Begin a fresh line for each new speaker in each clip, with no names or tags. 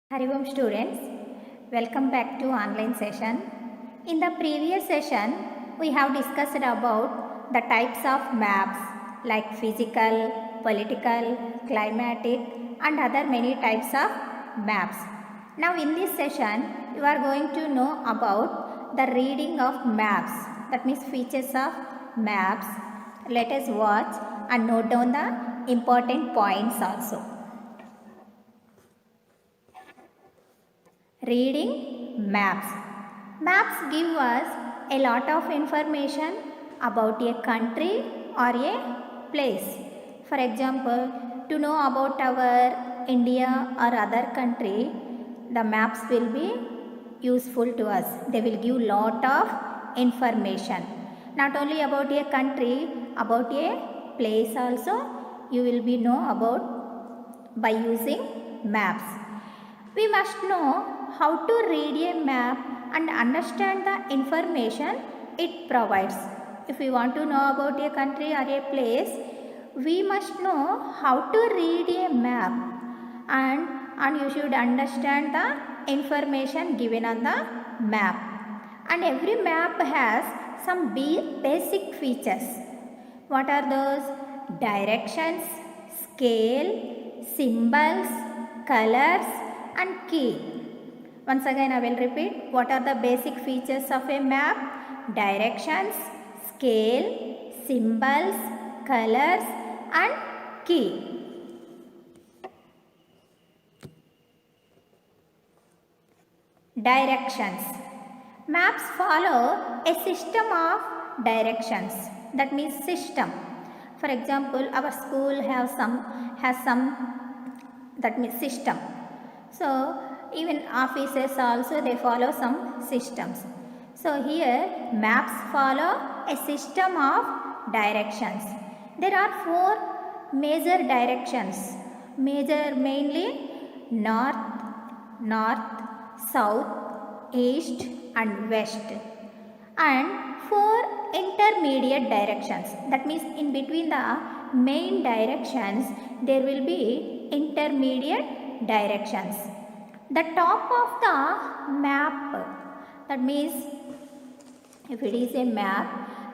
Hari Om students, welcome back to online session. In the previous session, we have discussed about the types of maps like physical, political, climatic and other many types of maps. Now in this session, you are going to know about the reading of maps, that means features of maps. Let us watch and note down the important points also. Reading maps. Maps give us a lot of information about a country or a place. For example, to know about our India or other country, the maps will be useful to us. They will give lot of information. Not only about a country, about a place also you will be know about by using maps. We must know how to read a map and understand the information it provides. If we want to know about a country or a place, we must know how to read a map and you should understand the information given on the map. And every map has some basic features. What are those? Directions, scale, symbols, colors and key. Once again I will repeat. What are the basic features of a map? Directions, scale, symbols, colors and key. Directions. Maps follow a system of directions. That means system. For example, our school has some that means system. So even offices also they follow some systems. So here maps follow a system of directions. There are four major directions. Mainly north, south, east and west. And four intermediate directions. That means in between the main directions there will be intermediate directions. The top of the map, that means if it is a map,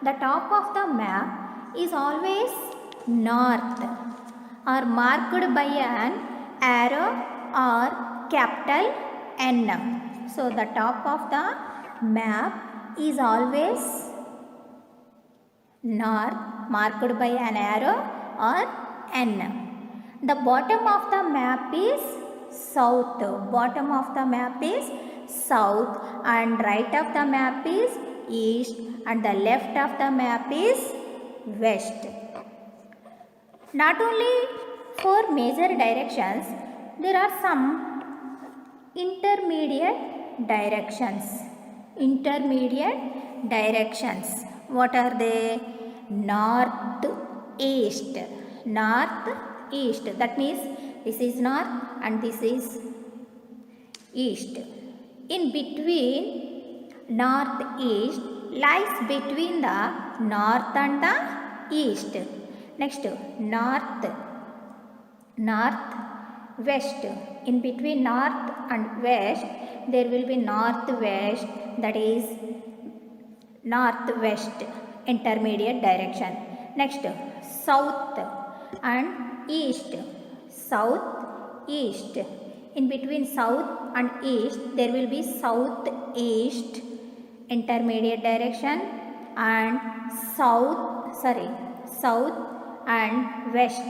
the top of the map is always north or marked by an arrow or capital N. So the top of the map is always north marked by an arrow or N. The bottom of the map is south. Bottom of the map is south and right of the map is east and the left of the map is west. Not only four major directions, there are some intermediate directions. Intermediate directions. What are they? North, east. North, east. That means this is north and this is east. In between north east lies between the north and the east. Next north west. In between north and west there will be northwest, that is northwest intermediate direction. Next south and east. South east. In between south and east there will be southeast intermediate direction and south and west.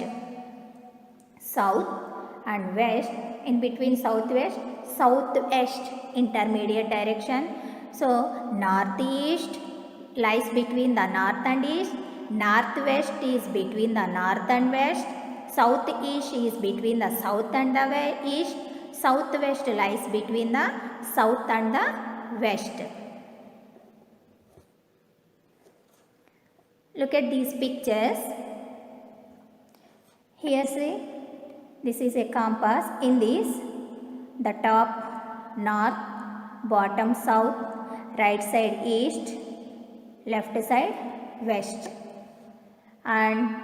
South and west. In between southwest intermediate direction. So northeast lies between the north and east. Northwest is between the north and west. Southeast is between the south and the east. Southwest lies between the south and the west. Look at these pictures. Here see, this is a compass. In this, the top north, bottom south, right side east, left side west. And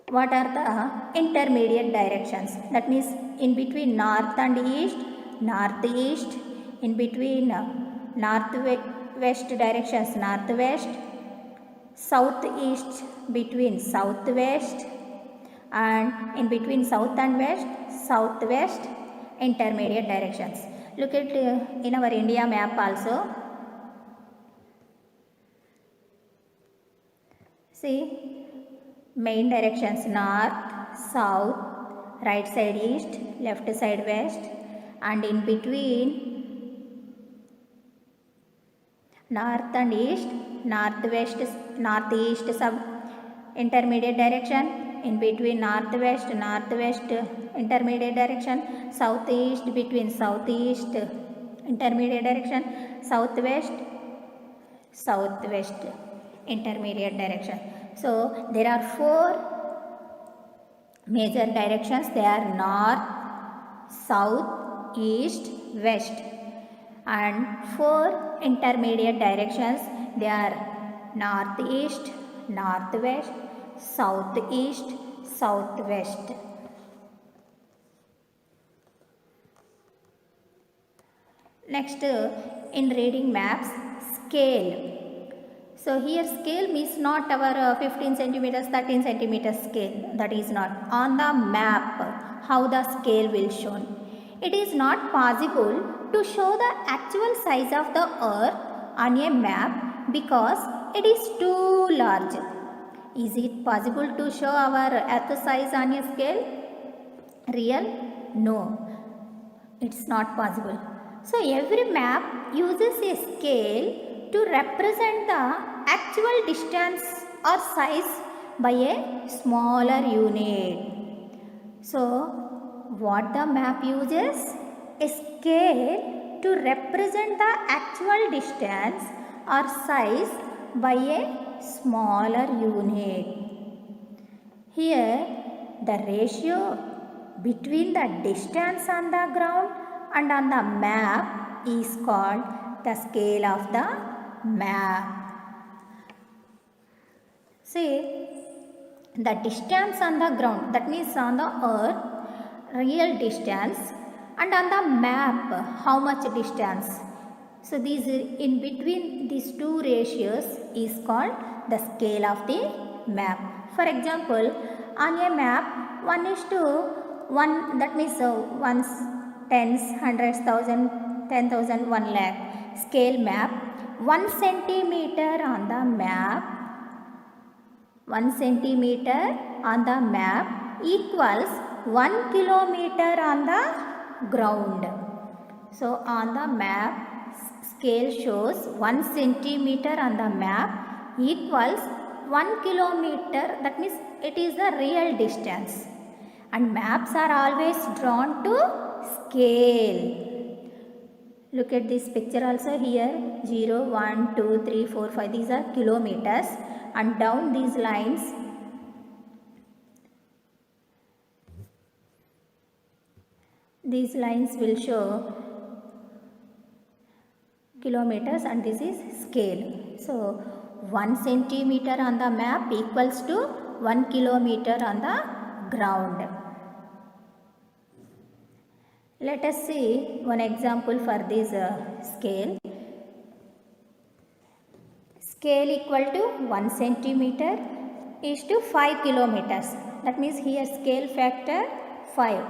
What are the intermediate directions? That means in between north and east, northeast, in between northwest directions, northwest, southeast, between southwest, and in between south and west, southwest, intermediate directions. Look at in our India map also. See, main directions north, south, right side east, left side west, and in between north and east, northwest, northeast sub intermediate direction, in between northwest, northwest intermediate direction, southeast, between southeast intermediate direction, southwest, southwest intermediate direction. So there are four major directions. They are north, south, east, west, and four intermediate directions. They are northeast, northwest, southeast, southwest. Next, in reading maps, scale. So here scale means not our 15 centimeters, 13 centimeters scale. That is not. On the map, how the scale will shown. It is not possible to show the actual size of the earth on a map because it is too large. Is it possible to show our earth size on a scale? Real? No. It's not possible. So every map uses a scale to represent the actual distance or size by a smaller unit. So what the map uses? A scale to represent the actual distance or size by a smaller unit. Here the ratio between the distance on the ground and on the map is called the scale of the map. See, the distance on the ground, that means on the earth, real distance, and on the map, how much distance. So these in between these two ratios is called the scale of the map. For example, on a map 1:1, that means ones, tens, hundreds, thousand, 10,000, 1 lakh. Scale map, 1 centimeter on the map, 1 centimeter on the map equals 1 kilometer on the ground. So on the map, scale shows 1 centimeter on the map equals 1 kilometer. That means it is the real distance. And maps are always drawn to scale. Look at this picture also here. 0, 1, 2, 3, 4, 5. These are kilometers. And down these lines, these lines will show kilometers and this is scale. So 1 centimeter on the map equals to 1 kilometer on the ground. Let us see one example for this scale. Scale equal to 1 centimeter is to 5 kilometers. That means here scale factor 5.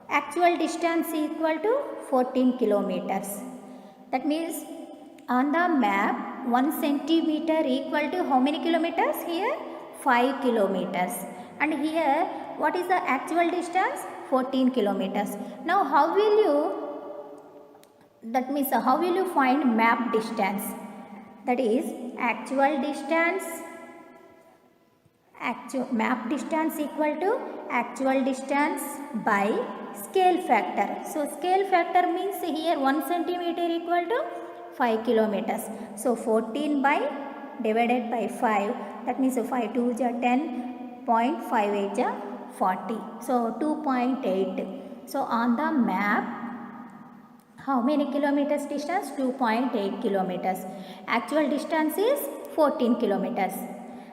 Actual distance equal to 14 kilometers. That means on the map 1 centimeter equal to how many kilometers? Here 5 kilometers. And here what is the actual distance? 14 kilometers. Now how will you find map distance? That is actual distance, map distance equal to actual distance by scale factor. So scale factor means here 1 centimeter equal to 5 kilometers. So 14 by divided by 5, that means 5 2 is 10, 0.58 is 40. So 2.8. So on the map, how many kilometers distance? 2.8 kilometers. Actual distance is 14 kilometers.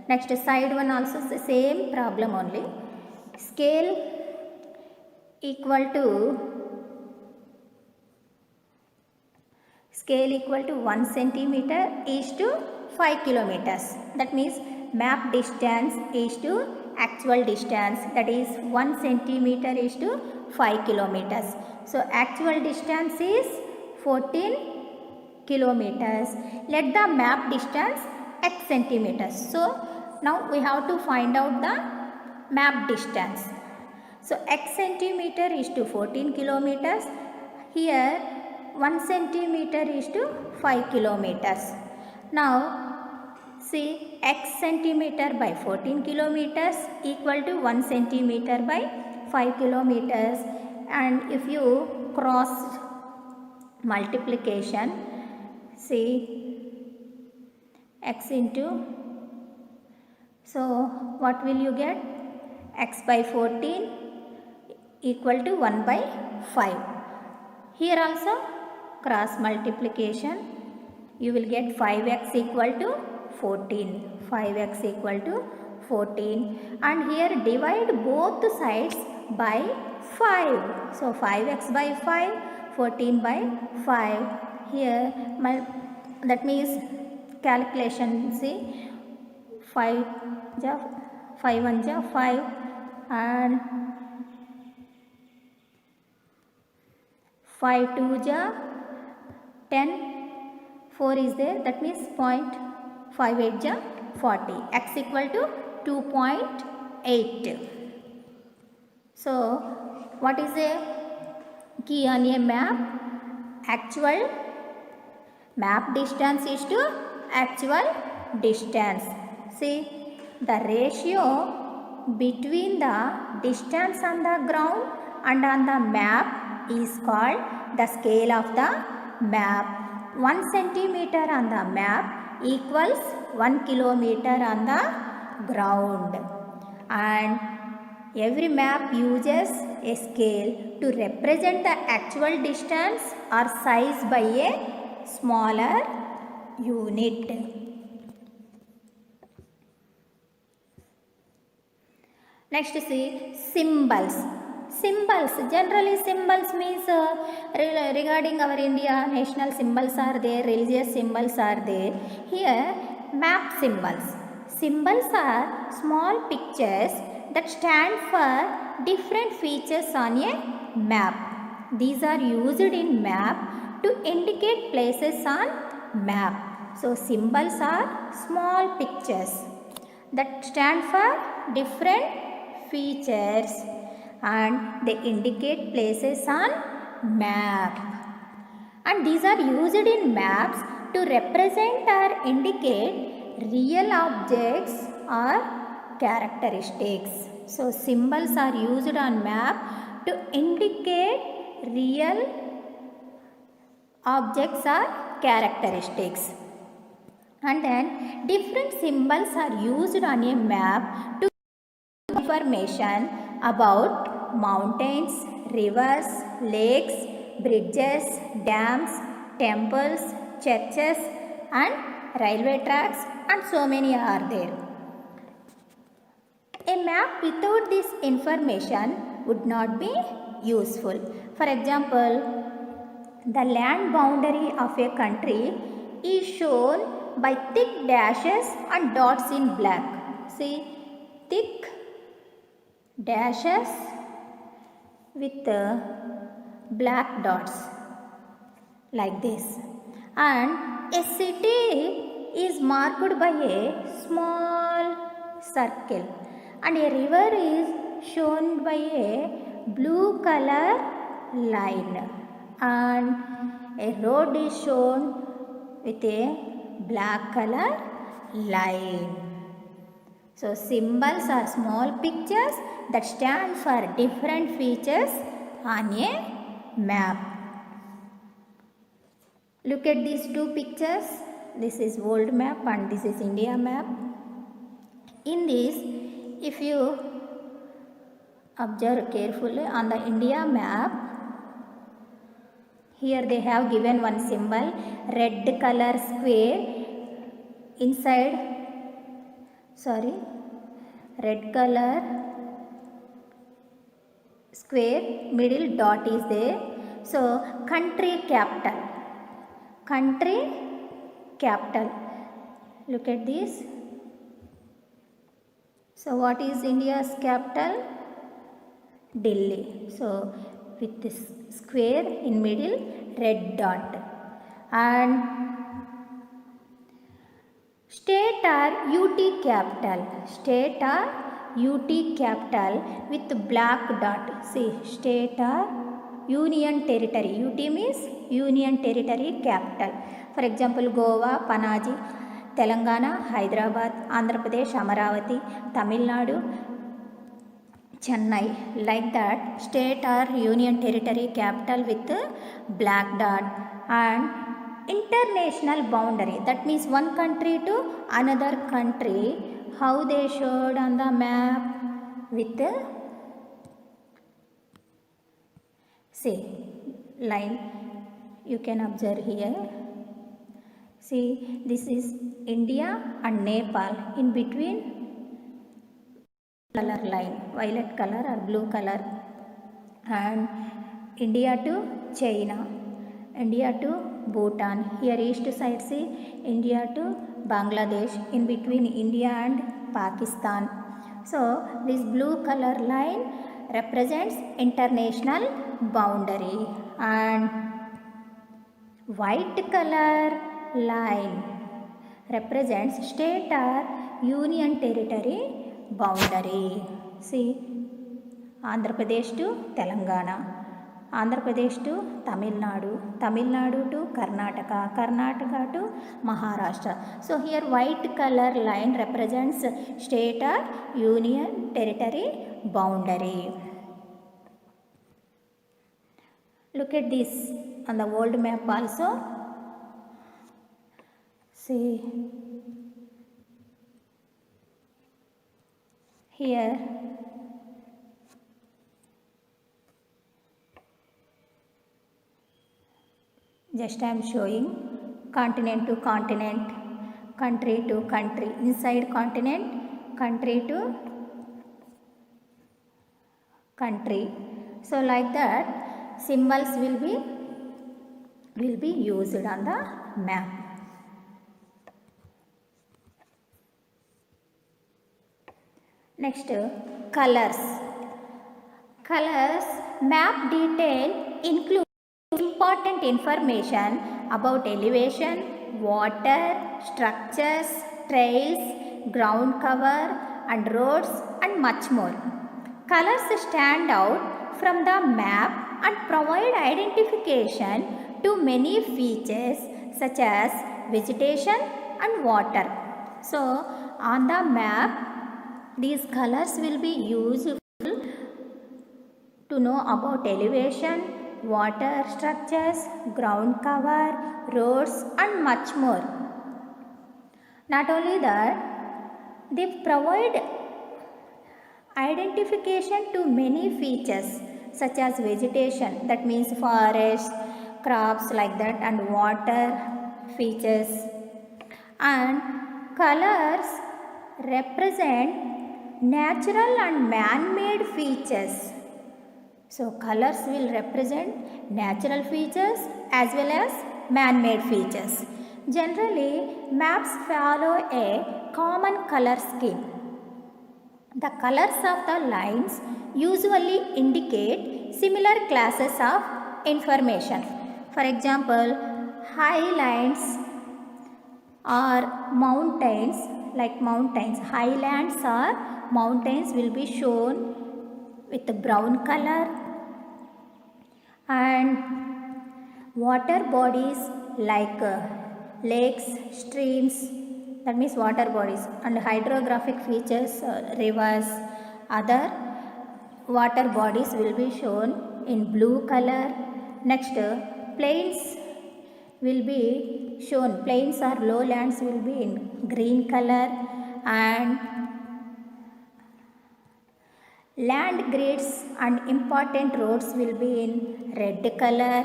Next side one also the same problem only. Scale equal to 1 centimeter is to 5 kilometers. That means map distance is to actual distance, that is 1 centimeter is to 5 kilometers. So actual distance is 14 kilometers. Let the map distance x centimeters. So now we have to find out the map distance. So x centimeter is to 14 kilometers. Here 1 centimeter is to 5 kilometers. Now see, x centimeter by 14 kilometers equal to 1 centimeter by 5 kilometers, and if you cross multiplication, see x into, so what will you get? X by 14 equal to 1 by 5. Here also cross multiplication, you will get 5x equal to 14. 5x equal to 14, and here divide both sides by 5. So 5x by 5, 14 by 5. Here that means calculation, see 5 1 ja 5 and 5 2 ja 10, 4 is there, that means 0.58 ja 40, x equal to 2.8. So what is a key on a map? Actual map distance is to actual distance. See, the ratio between the distance on the ground and on the map is called the scale of the map. 1 centimeter on the map equals 1 kilometer on the ground, and every map uses a scale to represent the actual distance or size by a smaller unit. Next see symbols. Symbols, generally symbols means regarding our India, national symbols are there, religious symbols are there. Here map symbols. Symbols are small pictures that stand for different features on a map. These are used in map to indicate places on map. So symbols are small pictures that stand for different features and they indicate places on map, and these are used in maps to represent or indicate real objects or characteristics. So symbols are used on map to indicate real objects or characteristics, and then different symbols are used on a map to give information about mountains, rivers, lakes, bridges, dams, temples, churches and railway tracks, and so many are there. A map without this information would not be useful. For example, the land boundary of a country is shown by thick dashes and dots in black. See, thick dashes with black dots like this, and a city is marked by a small circle, and a river is shown by a blue color line, and a road is shown with a black color line. So symbols are small pictures that stand for different features on a map. Look at these two pictures. This is world map and this is India map. In this, if you observe carefully on the India map, here they have given one symbol, red color square. Inside sorry, red color square, middle dot is there. So country capital, country capital, look at this. So what is India's capital? Delhi. So with this square in middle, red dot. And state or UT capital, state or UT capital with black dot. See, state or union territory. UT means union territory capital. For example, Goa, Panaji, Telangana, Hyderabad, Andhra Pradesh, Amaravati, Tamil Nadu, Chennai. Like that, state or union territory capital with black dot. And international boundary, that means one country to another country, how they showed on the map with say line, you can observe here. See, this is India and Nepal, in between color line, violet color or blue color. And India to China, India to Bhutan. Here east side, see, India to Bangladesh, in between India and Pakistan. So this blue color line represents international boundary, and white color line represents state or union territory boundary. See, Andhra Pradesh to Telangana, Andhra Pradesh to Tamil Nadu, Tamil Nadu to Karnataka, Karnataka to Maharashtra. So here white color line represents state or union territory boundary. Look at this on the world map also. See, here just I am showing continent to continent, country to country, inside continent, country to country. So like that, symbols will be used on the map. Next, colors. Colors map detail include important information about elevation, water, structures, trails, ground cover and roads and much more. Colors stand out from the map and provide identification to many features such as vegetation and water. So on the map, these colors will be useful to know about elevation, water structures, ground cover, roads and much more. Not only that, they provide identification to many features such as vegetation, that means forests, crops like that, and water features. And colors represent natural and man-made features. So colors will represent natural features as well as man-made features. Generally, maps follow a common color scheme. The colors of the lines usually indicate similar classes of information. For example, high lines are mountains, like mountains. Highlands or mountains will be shown with the brown color, and water bodies like lakes, streams, that means water bodies, and hydrographic features, rivers, other water bodies will be shown in blue color. Next, plains will be shown, plains or lowlands will be in green color, and land grids and important roads will be in red color.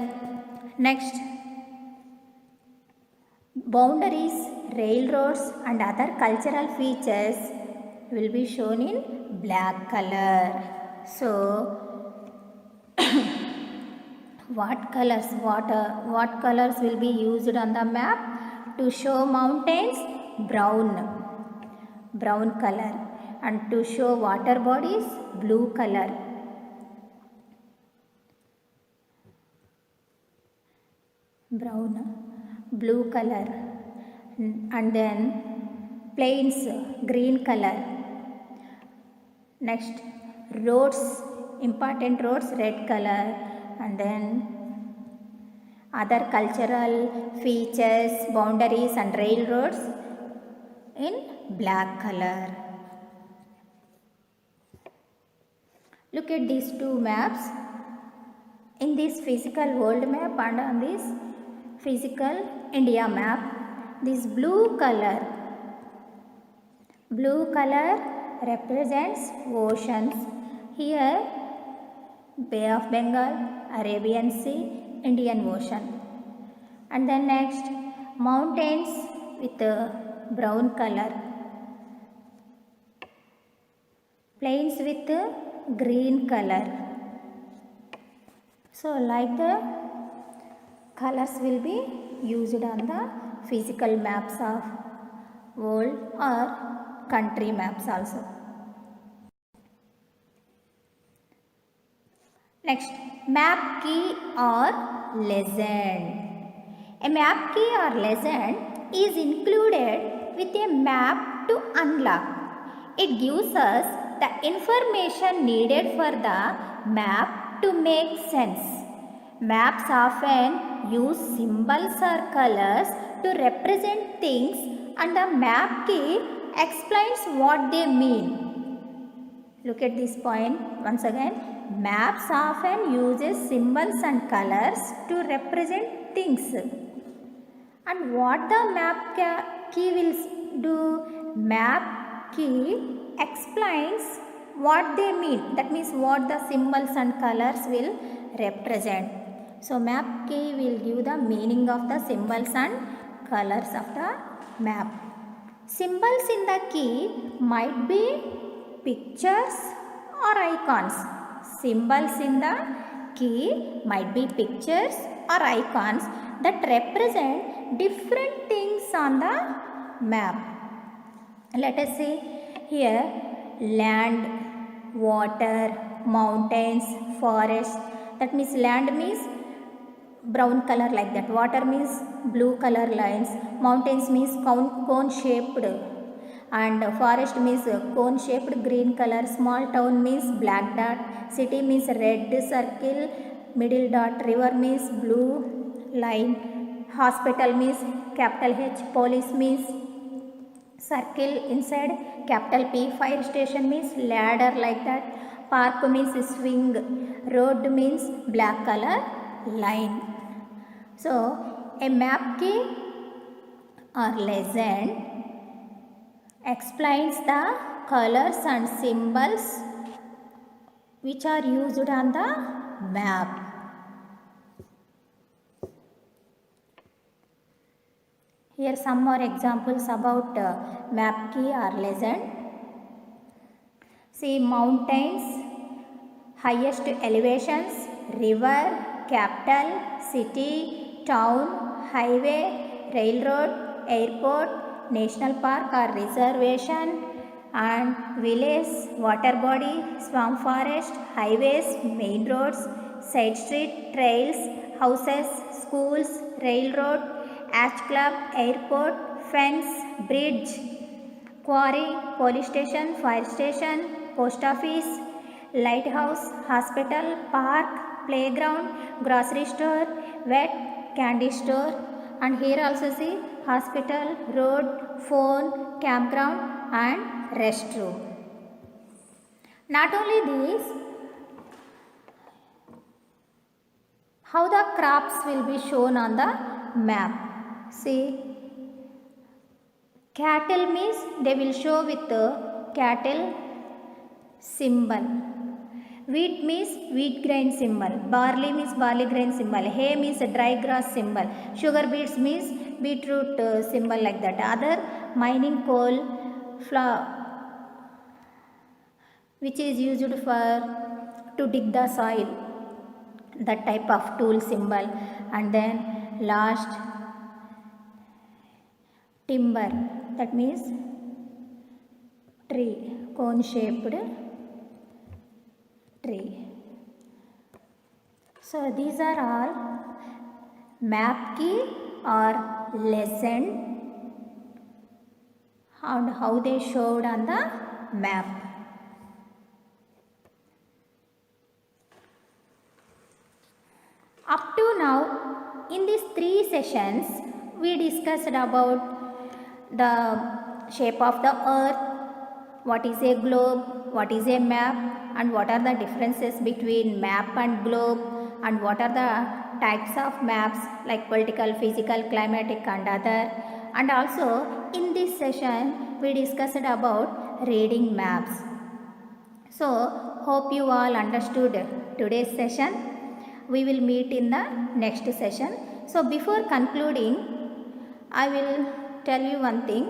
Next, boundaries, railroads and other cultural features will be shown in black color. So what colors will be used on the map to show mountains? Brown color, and to show water bodies, blue color. Blue color, and then plains, green color. Next, roads, important roads, red color, and then other cultural features, boundaries and railroads in black color. Look at these two maps. In this physical world map and on this physical India map, this blue color represents oceans. Here Bay of Bengal, Arabian Sea, Indian Ocean. And then next, mountains with a brown color, plains with a green color. So like the colors will be used on the physical maps of world or country maps also. Next, map key or legend. A map key or legend is included with a map to unlock. It gives us the information needed for the map to make sense. Maps often use symbols or colors to represent things, and the map key explains what they mean. Look at this point once again. Maps often uses symbols and colors to represent things. And what the map key will do? Map key explains what they mean. That means what the symbols and colors will represent. So map key will give the meaning of the symbols and colors of the map. Symbols in the key might be pictures or icons. Symbols in the key might be pictures or icons that represent different things on the map. Let us see here: land, water, mountains, forest. That means land means brown color like that, water means blue color lines, mountains means cone shaped, and forest means cone shaped green color, small town means black dot, city means red circle middle dot, river means blue line, hospital means capital H, police means circle inside capital P, fire station means ladder like that, park means swing, road means black color line. So a map key or legend explains the colors and symbols which are used on the map. Here some more examples about map key or legend. See, mountains, highest elevations, river, capital, city, town, highway, railroad, airport, national park or reservation, and village, water body, swamp forest, highways, main roads, side street, trails, houses, schools, railroad, arch club, airport, fence, bridge, quarry, police station, fire station, post office, lighthouse, hospital, park, playground, grocery store, vet, candy store, and here also see hospital, road, phone, campground and restroom. Not only these, how the crops will be shown on the map. See, cattle means they will show with the cattle symbol. Wheat means wheat grain symbol. Barley means barley grain symbol. Hay means dry grass symbol. Sugar beets means beetroot symbol like that. Other mining coal, which is used for to dig the soil, that type of tool symbol. And then last, timber, that means tree, cone shaped tree. So these are all map key or lesson and how they showed on the map. Up to now, in these 3 sessions, we discussed about the shape of the earth, what is a globe, what is a map, and what are the differences between map and globe, and what are the types of maps like political, physical, climatic and other. And also in this session we discussed about reading maps. So hope you all understood today's session. We will meet in the next session. So before concluding, I will tell you one thing.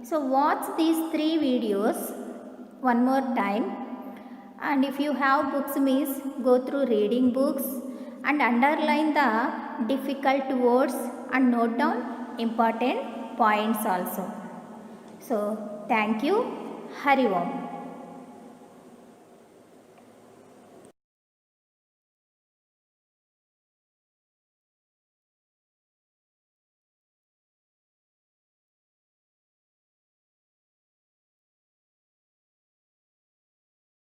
So watch these 3 videos one more time, and if you have books means go through reading books and underline the difficult words and note down important points also. So thank you. Hari Om.